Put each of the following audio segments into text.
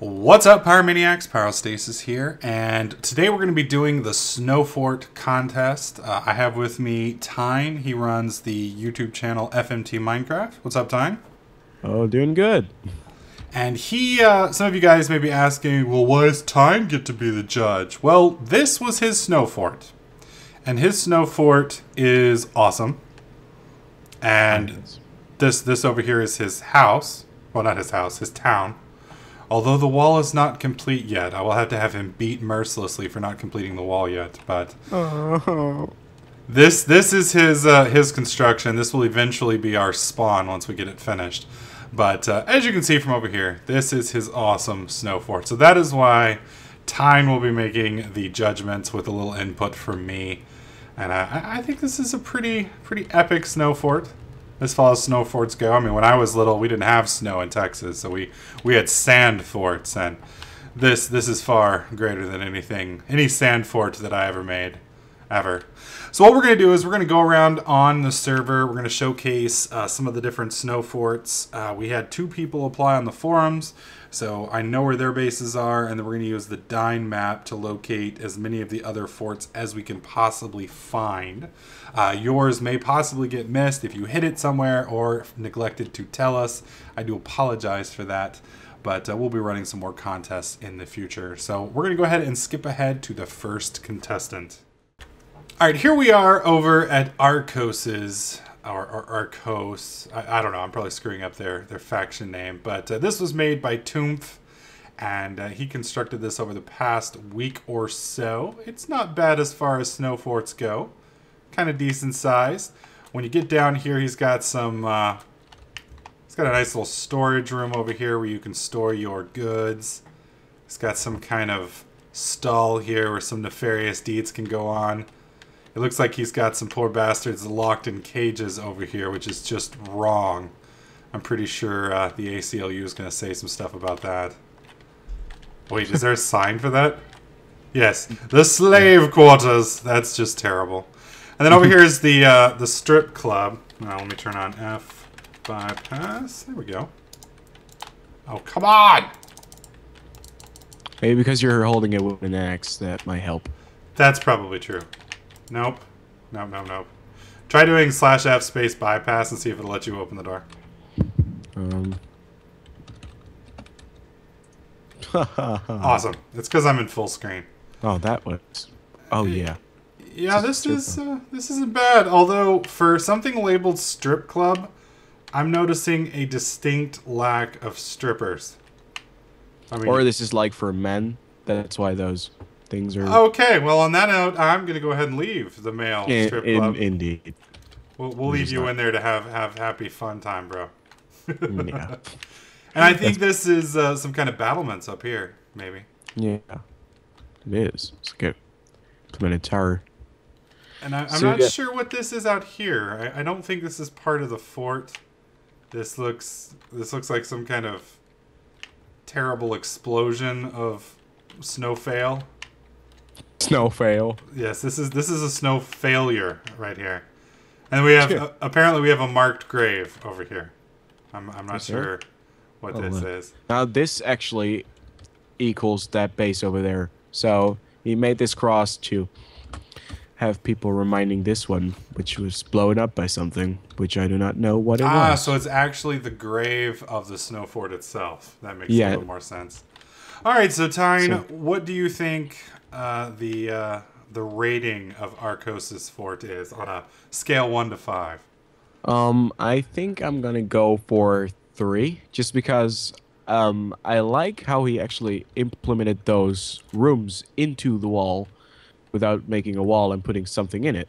What's up, Pyromaniacs? Pyrostasis here, and today we're going to be doing the Snow Fort contest. I have with me Tijjn. He runs the YouTube channel FMT Minecraft. What's up, Tijjn? Oh, doing good. And some of you guys may be asking, well, why does Tijjn get to be the judge? Well, this was his Snow Fort, and his Snow Fort is awesome. And this over here is his house. Well, not his house, his town. Although the wall is not complete yet. I will have to have him beat mercilessly for not completing the wall yet. But this is his construction. This will eventually be our spawn once we get it finished. But as you can see from over here, this is his awesome snow fort. So that is why Tijjn will be making the judgments with a little input from me. And I think this is a pretty epic snow fort. As far as snow forts go, I mean, when I was little, we didn't have snow in Texas, so we had sand forts, and this is far greater than any sand fort that I ever made, ever. So what we're going to do is we're going to go around on the server. We're going to showcase some of the different snow forts. We had 2 people apply on the forums, so I know where their bases are, and then we're going to use the Tijjn map to locate as many of the other forts as we can possibly find. Yours may possibly get missed if you hit it somewhere or neglected to tell us. I do apologize for that, but we'll be running some more contests in the future. So we're going to go ahead and skip ahead to the first contestant. All right, here we are over at Arcos's, or Arcos. I don't know, I'm probably screwing up their faction name, but this was made by Toomph, and he constructed this over the past week or so. It's not bad as far as snow forts go. Kind of decent size. When you get down here, he's got he's got a nice little storage room over here where you can store your goods. He's got some kind of stall here where some nefarious deeds can go on. It looks like he's got some poor bastards locked in cages over here, which is just wrong. I'm pretty sure the ACLU is going to say some stuff about that. Wait, is there a sign for that? Yes, the slave quarters. That's just terrible. And then over here is the strip club. Now let me turn on F bypass. There we go. Oh, come on! Maybe because you're holding it with an axe, that might help. That's probably true. Nope. Nope. Try doing /F space bypass and see if it'll let you open the door. Awesome. It's because I'm in full screen. Oh, that was. Oh yeah. Yeah, this isn't bad. Although for something labeled strip club, I'm noticing a distinct lack of strippers. I mean, or this is like for men. That's why those things are. Okay, well on that note, I'm gonna go ahead and leave the male strip club. Indeed. We'll leave you in there to have happy fun time, bro. Yeah. And I think this is some kind of battlements up here, maybe. Yeah. It is. It's like a implemented tower. And I'm not sure what this is out here. I don't think this is part of the fort. This looks like some kind of terrible explosion of snow fail. Snow fail. Yes, this is a snow failure right here. And we have apparently we have a marked grave over here. I'm not sure what this is. Now this actually equals that base over there. So he made this cross to have people reminding this one, which was blown up by something, which I do not know what it was. Ah, so it's actually the grave of the snow fort itself. That makes a little more sense. All right, so Tijjn, what do you think the rating of Arcos's fort is on a scale 1 to 5? I think I'm gonna go for 3, just because I like how he actually implemented those rooms into the wall without making a wall and putting something in it.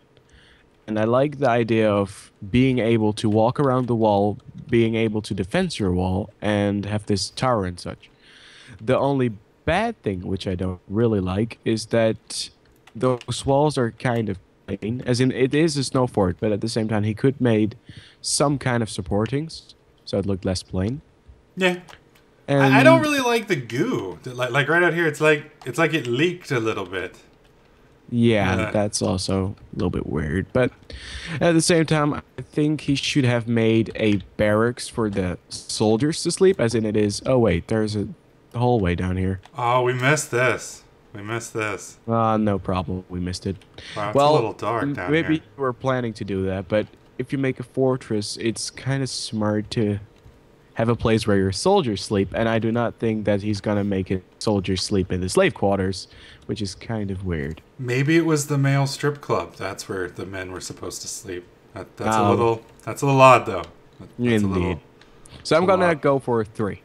And I like the idea of being able to walk around the wall, being able to defend your wall, and have this tower and such. The only bad thing, which I don't really like, is that those walls are kind of plain. As in, it is a snow fort, but at the same time, he could made some kind of supportings, so it looked less plain. Yeah. And I don't really like the goo. Like right out here, it's like it leaked a little bit. Yeah, that's also a little bit weird. But at the same time, I think he should have made a barracks for the soldiers to sleep, as in it is, oh wait, there's a the hallway down here. Oh, we missed this. We missed this. No problem. We missed it. Wow, it's a Well, little dark down maybe here. we're planning to do that, but if you make a fortress, it's kind of smart to have a place where your soldiers sleep, and I do not think that he's gonna make it soldiers sleep in the slave quarters, which is kind of weird. Maybe it was the male strip club. That's where the men were supposed to sleep. That's a little odd, though. Indeed. So I'm gonna go for 3.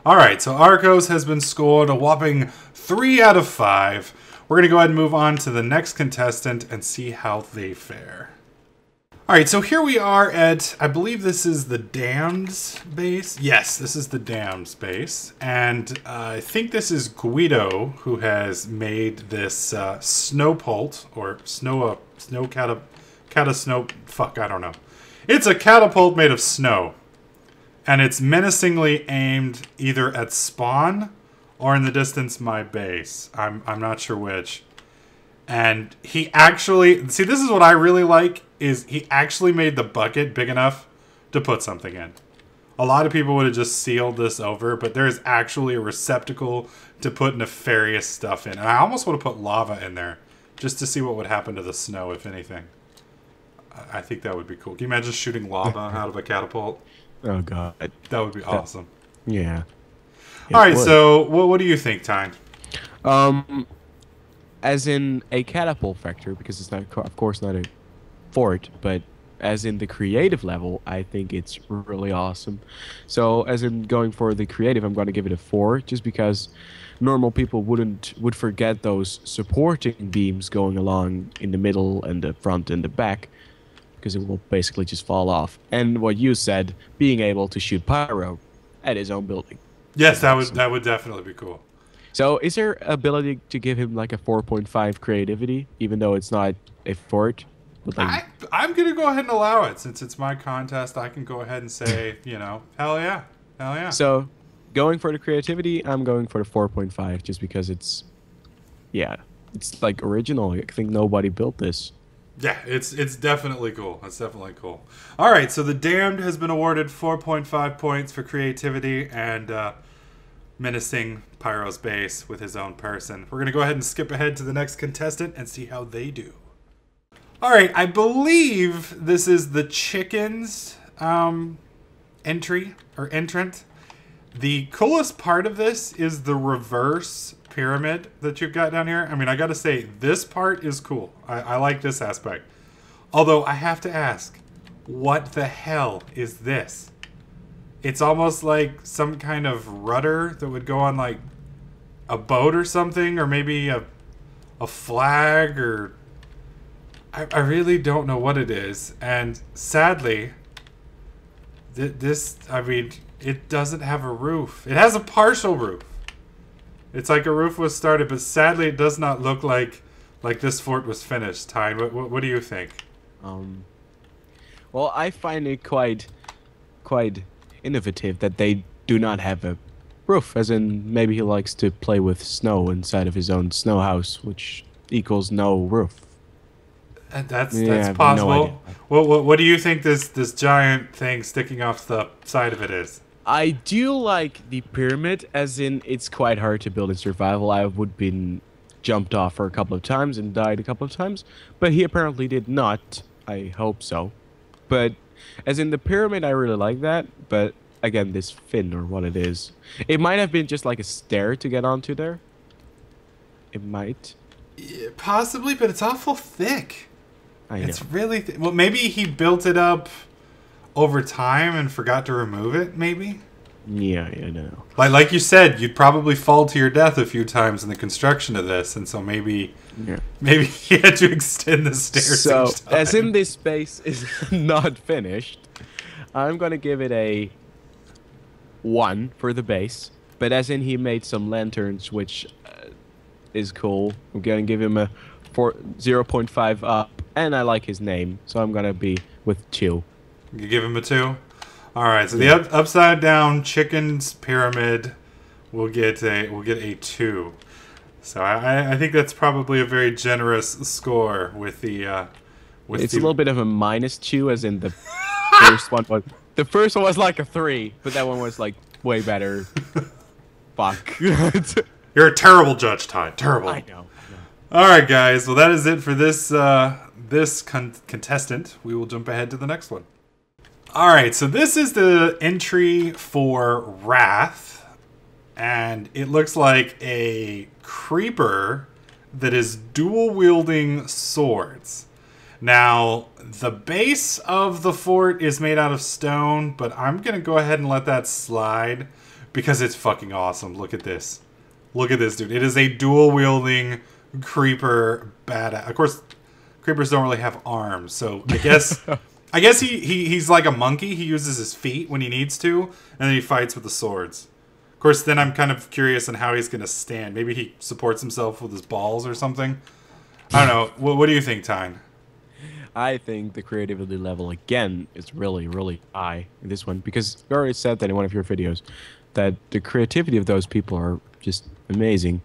All right, so Arcos has been scored a whopping 3 out of 5. We're going to go ahead and move on to the next contestant and see how they fare. All right, so here we are at, I believe this is the Damned's base. Yes, this is the Damned's base. And I think this is Guido who has made this snowpult, or snow fuck, I don't know. It's a catapult made of snow. And it's menacingly aimed either at spawn or in the distance my base. I'm not sure which. And he actually... See, this is what I really like, is he actually made the bucket big enough to put something in. A lot of people would have just sealed this over, but there is actually a receptacle to put nefarious stuff in. And I almost would have put lava in there, just to see what would happen to the snow, if anything. I think that would be cool. Can you imagine shooting lava out of a catapult? Oh god, that would be awesome. Yeah. All right, so what do you think, Tijjn? As in a catapult factor, because it's not, of course, not a fort, but as in the creative level, I think it's really awesome. So, as in going for the creative, I'm going to give it a 4, just because normal people would forget those supporting beams going along in the middle and the front and the back, because it will basically just fall off. And what you said, being able to shoot pyro at his own building. Yes, that would definitely be cool. So is there ability to give him like a 4.5 creativity, even though it's not a fort? Like, I'm going to go ahead and allow it. Since it's my contest, I can go ahead and say, you know, hell yeah. Hell yeah. So going for the creativity, I'm going for the 4.5 just because it's, yeah, it's like original. I think nobody built this. Yeah, it's definitely cool. It's definitely cool. All right, so the Damned has been awarded 4.5 points for creativity and menacing Pyro's base with his own person. We're going to go ahead and skip ahead to the next contestant and see how they do. All right, I believe this is the Tijjn's entry or entrant. The coolest part of this is the reverse pyramid that you've got down here. I mean, I got to say, this part is cool. I like this aspect. Although, I have to ask, what the hell is this? It's almost like some kind of rudder that would go on, like, a boat or something, or maybe a flag, or... I really don't know what it is. And sadly, I mean, it doesn't have a roof. It has a partial roof. It's like a roof was started, but sadly it does not look like this fort was finished. Tijjn, what do you think? Well, I find it quite innovative that they do not have a roof, as in maybe he likes to play with snow inside of his own snow house, which equals no roof. That's possible. No, what do you think this giant thing sticking off the side of it is? I do like the pyramid, as in it's quite hard to build in survival. I would been jumped off for a couple of times and died a couple of times, but he apparently did not. I hope so. But as in the pyramid, I really like that. But again, this fin or what it is, it might have been just like a stair to get onto there. It might. Yeah, possibly, but it's awful thick. I know. It's really well. Maybe he built it up over time and forgot to remove it. Maybe. Yeah, I know. Like you said, you'd probably fall to your death a few times in the construction of this, and so maybe he had to extend the stairs. So, each time. As in this space is not finished, I'm gonna give it a 1 for the base. But as in he made some lanterns, which is cool. I'm gonna give him a 0.5 up, and I like his name, so I'm gonna be with 2. You give him a 2. All right, so the upside down Tijjn's pyramid will get a 2. So I think that's probably a very generous score with the. It's a little bit of a -2, as in the first one was. The first one was like a 3, but that one was like way better. Fuck. You're a terrible judge, Todd. Terrible. I know. All right, guys. Well, that is it for this contestant. We will jump ahead to the next one. All right. So this is the entry for Wrath, and it looks like a creeper that is dual wielding swords. Now, the base of the fort is made out of stone, but I'm gonna go ahead and let that slide because it's fucking awesome. Look at this. Look at this, dude. It is a dual wielding creeper badass. Of course, creepers don't really have arms, so I guess he's like a monkey. He uses his feet when he needs to, and then he fights with the swords. Of course, then I'm kind of curious on how he's gonna stand. Maybe he supports himself with his balls or something. I don't know. What do you think, Tijjn? I think the creativity level again is really, really high in this one because you already said that in one of your videos that the creativity of those people are just amazing.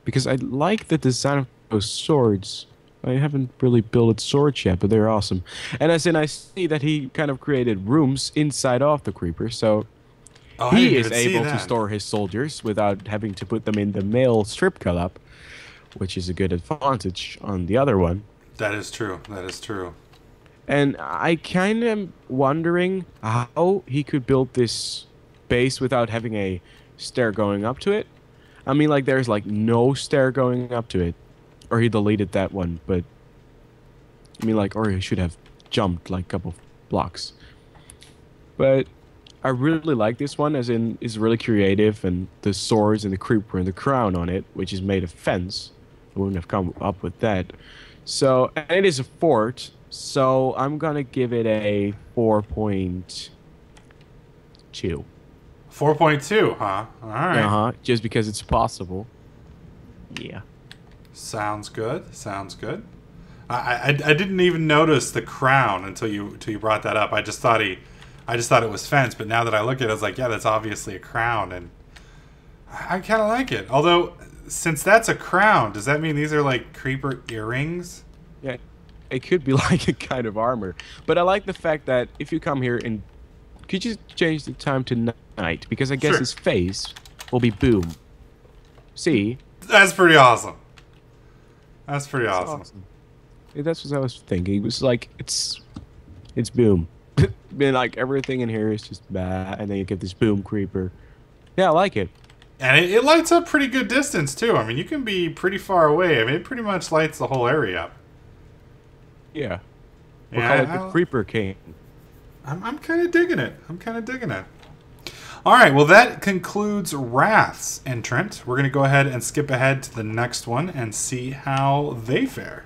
Because I like the design of those swords. I haven't really built swords yet, but they're awesome. And as in, I see that he kind of created rooms inside of the creeper, so he is able to store his soldiers without having to put them in the male strip club, which is a good advantage on the other one. That is true. That is true. And I kind of wondering how he could build this base without having a stair going up to it. I mean, like, there's, like, no stair going up to it. Or he deleted that one, but... I mean, like, or he should have jumped, like, a couple blocks. But I really like this one, as in, it's really creative, and the swords and the creeper and the crown on it, which is made of fence. I wouldn't have come up with that. So, and it is a fort, so I'm gonna give it a 4.2. 4.2, huh? All right. Just because it's possible. Yeah. Sounds good. Sounds good. I didn't even notice the crown until you brought that up. I just thought it was fence, but now that I look at it, I was like, yeah, that's obviously a crown, and I kind of like it. Although, since that's a crown, does that mean these are like creeper earrings? Yeah, it could be like a kind of armor. But I like the fact that if you come here and could you change the time to night? Because I guess his face will be boom. See? That's pretty awesome. That's pretty awesome. Yeah, that's what I was thinking. It was like, it's boom. Been like everything in here is just bad, and then you get this boom creeper. Yeah, I like it. And it lights up pretty good distance, too. I mean, you can be pretty far away. I mean, it pretty much lights the whole area up. Yeah. We'll call it the Creeper King. I'm kind of digging it. I'm kind of digging it. All right, well, that concludes Wrath's entrant. We're going to go ahead and skip ahead to the next one and see how they fare.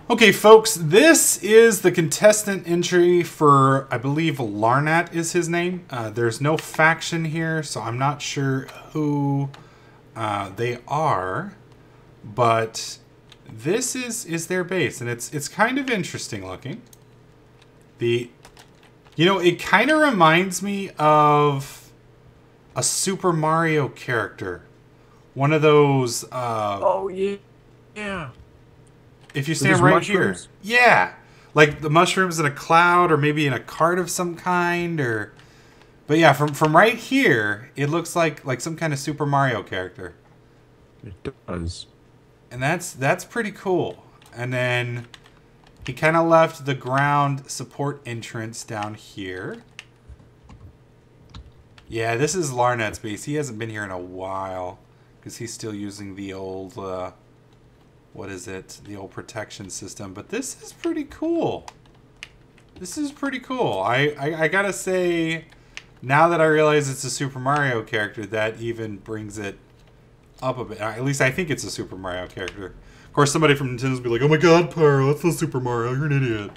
Okay, folks, this is the contestant entry for, I believe, Larnat is his name. There's no faction here, so I'm not sure who they are, but this is their base, and it's kind of interesting looking. It kind of reminds me of a Super Mario character. One of those... oh, yeah. Yeah. If you stand right here. Yeah. Like the mushrooms in a cloud or maybe in a cart of some kind. But yeah, from right here, it looks like some kind of Super Mario character. It does. And that's pretty cool. And then he kind of left the ground support entrance down here. Yeah, this is Larnat's base. He hasn't been here in a while because he's still using the old... what is it? The old protection system. But this is pretty cool. This is pretty cool. I gotta say, now that I realize it's a Super Mario character, that even brings it up a bit. At least I think it's a Super Mario character. Of course, somebody from Nintendo's be like, "Oh my God, Pyro, that's not Super Mario. You're an idiot."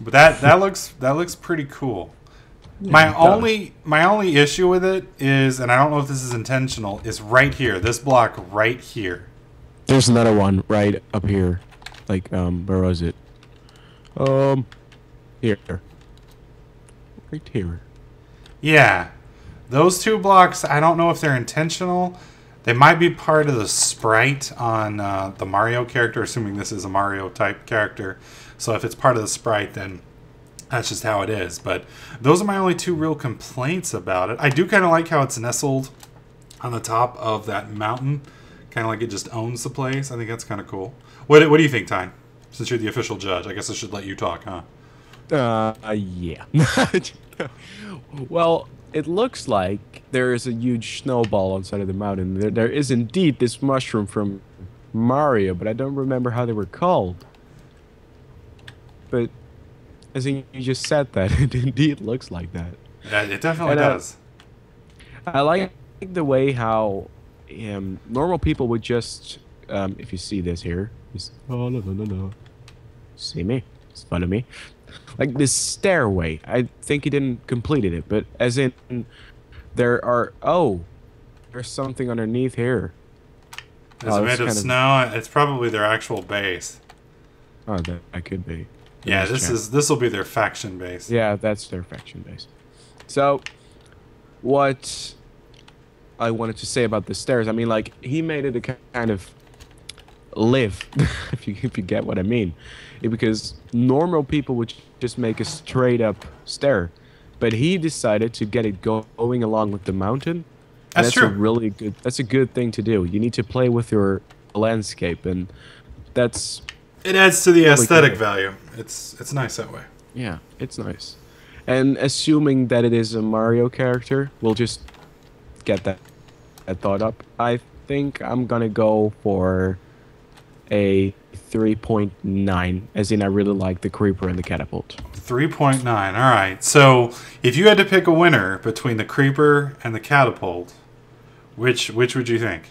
But that looks pretty cool. Yeah, my only issue with it is, and I don't know if this is intentional, is right here. This block right here. There's another one right up here. Like, where was it? Here. Right here. Yeah. Those two blocks, I don't know if they're intentional. They might be part of the sprite on the Mario character, assuming this is a Mario type character. So if it's part of the sprite, then that's just how it is. But those are my only two real complaints about it. I do kind of like how it's nestled on the top of that mountain, kind of like it just owns the place. I think that's kind of cool. What do you think, Tijn? Since you're the official judge, I guess I should let you talk, huh? Yeah. Well, it looks like there is a huge snowball on the side of the mountain. There is indeed this mushroom from Mario, but I don't remember how they were called. But as in, you just said that, it indeed looks like that. Yeah, it definitely And, does. I like the way how normal people would just, if you see this here, just, oh, no. See me? Just follow me. Like this stairway. I think he didn't completed it, but as in, there's something underneath here. Is it made of snow? It's probably their actual base. Oh, that could be. Yeah, this will be their faction base. Yeah, that's their faction base. So, what I wanted to say about the stairs, I mean, like, he made it a kind of live, if you get what I mean. Because normal people would just make a straight up stair, but he decided to get it going along with the mountain. That's true. That's a good thing to do. You need to play with your landscape, and that's... It adds to the aesthetic value. It's nice that way. Yeah, it's nice. And assuming that it is a Mario character, we'll just get that thought up. I think I'm gonna go for a 3.9, as in I really like the creeper and the catapult. 3.9. All right. So if you had to pick a winner between the creeper and the catapult, which would you think?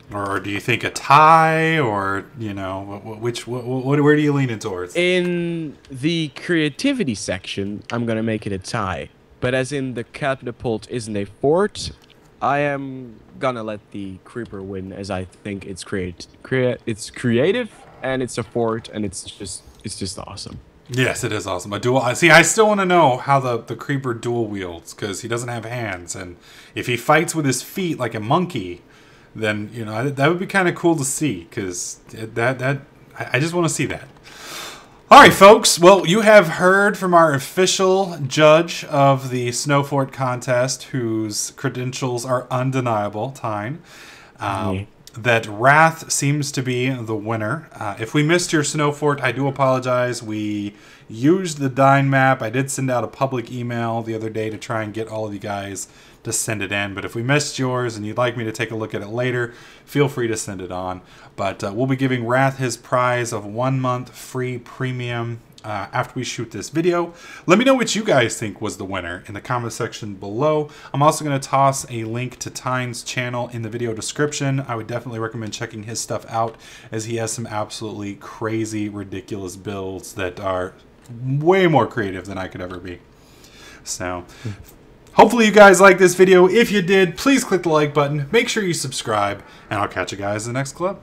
Or do you think a tie, or where do you lean in towards? In the creativity section, I'm gonna make it a tie. But as in the catapult isn't a fort, I am gonna let the creeper win, as I think it's it's creative and it's a fort and it's just awesome. Yes, it is awesome. I still want to know how the creeper dual wields, because he doesn't have hands, and if he fights with his feet like a monkey, then that would be kind of cool to see, because I just want to see that. All right, folks. Well, you have heard from our official judge of the Snow Fort contest, whose credentials are undeniable, Tijn. That Wrath seems to be the winner. If we missed your Snow Fort, I do apologize. We used the Dyn map. I did send out a public email the other day to try and get all of you guys to send it in. But if we missed yours and you'd like me to take a look at it later, feel free to send it on. But we'll be giving Wrath his prize of 1 month free premium after we shoot this video. Let me know what you guys think was the winner in the comment section below. I'm also going to toss a link to Tijn's channel in the video description. I would definitely recommend checking his stuff out, as he has some absolutely crazy, ridiculous builds that are way more creative than I could ever be. So hopefully you guys like this video. If you did, please click the like button. Make sure you subscribe, and I'll catch you guys in the next clip.